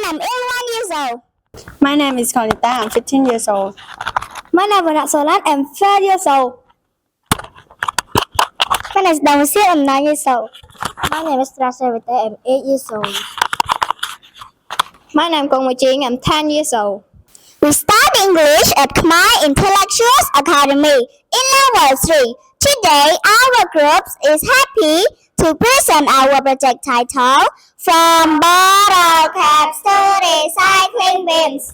I'm 11 years old. My name is Conita. I'm 15 years old. My name is Solan. I'm 5 years old. My name is Damasia. I'm 9 years old. My name is Trasavita. I'm 8 years old. My name is Kong Ching. I'm 10 years old. We study English at Khmer Intellectuals Academy in Level 3. Today, our group is happy to present our project title From Bottle Caps to Recycling Bins.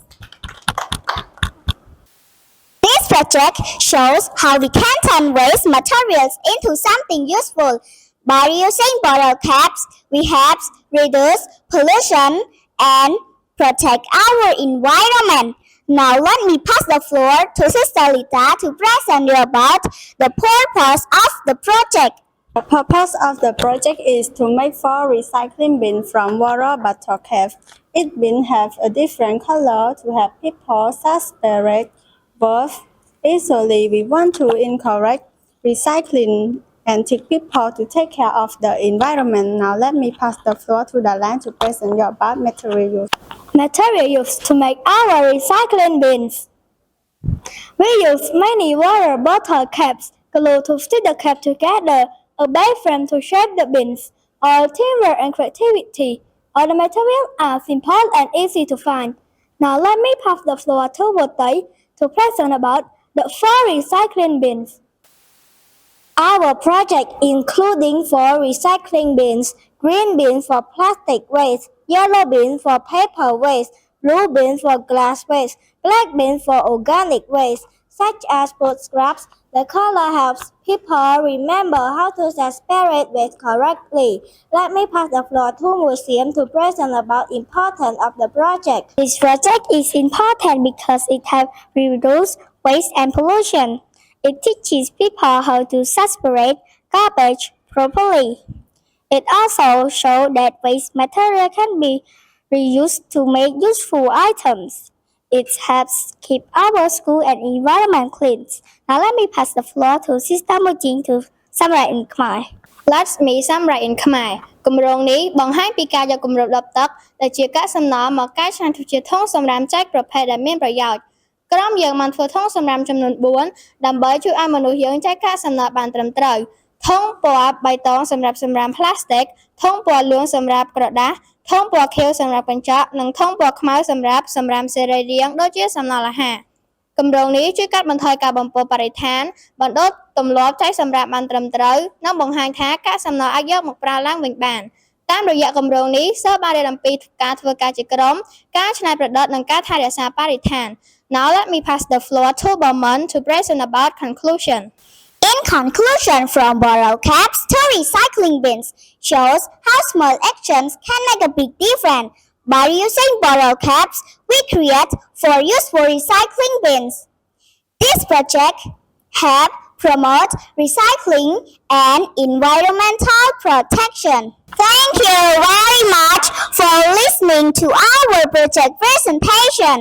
This project shows how we can turn waste materials into something useful. By using bottle caps, we help reduce pollution and protect our environment. Now let me pass the floor to Sister Lita to present you about the purpose of the project. The purpose of the project is to make 4 recycling bins from water bottle caps. Each bin have a different color to help people separate both easily. We want to encourage recycling and teach people to take care of the environment. Now let me pass the floor to Dalan to present you about material use. Material used to make our recycling bins. We use many water bottle caps, glue to stick the cap together, a base frame to shape the bins, or teamwork and creativity. All the materials are simple and easy to find. Now let me pass the floor to Wotai to present about the 4 recycling bins. Our project including 4 recycling bins: green bin for plastic waste, yellow bin for paper waste, blue bin for glass waste, black bin for organic waste, such as food scraps. The color helps people remember how to separate waste correctly. Let me pass the floor to Museum to present about the importance of the project. This project is important because it helps reduce waste and pollution. It teaches people how to separate garbage properly. It also shows that waste material can be reused to make useful items. It helps keep our school and environment clean. Now let me pass the floor to Sister Mujing to summarize in Khmer. Let me summarize in Khmer. គម្រោងនេះបង្ហាញពីការយកគម្របដបទឹកដែលជាកាកសំណល់មកកែច្នៃធ្វើជាធុងសម្រាប់ចែកប្រភេទដែលមានប្រយោជន៍ ក្រុមយើងបានធ្វើធុងសម្រាប់ចំនួន 4 ដើម្បីជួយឲ្យមនុស្សយើងចែកកាកសំណល់បានត្រឹមត្រូវ ធុងពណ៌បៃតងសម្រាប់សម្រាមផ្លាស្ទិក ធុងពណ៌លឿងសម្រាប់ក្រដាស ធុងពណ៌ខៀវសម្រាប់កញ្ចក់ និងធុងពណ៌ខ្មៅសម្រាប់សម្រាមសរីរាង្គដូចជាសំណល់អាហារ គម្រោងនេះជួយកាត់បន្ថយការបំពុលបរិស្ថាន បណ្ដុតទម្លាប់ចែកសម្រាមបានត្រឹមត្រូវ និងបង្ហាញថាកាកសំណល់អាចយកមកប្រើឡើងវិញបាន តាមរយៈគម្រោងនេះសិស្សបានរៀនអំពីការធ្វើការជាក្រុម ការច្នៃប្រឌិត និងការថែរក្សាបរិស្ថាន Now let me pass the floor to Bowman to present about conclusion. In conclusion, from bottle caps to recycling bins shows how small actions can make a big difference. By using bottle caps, we create 4 useful recycling bins. This project helps promote recycling and environmental protection. Thank you very much for listening to our project presentation.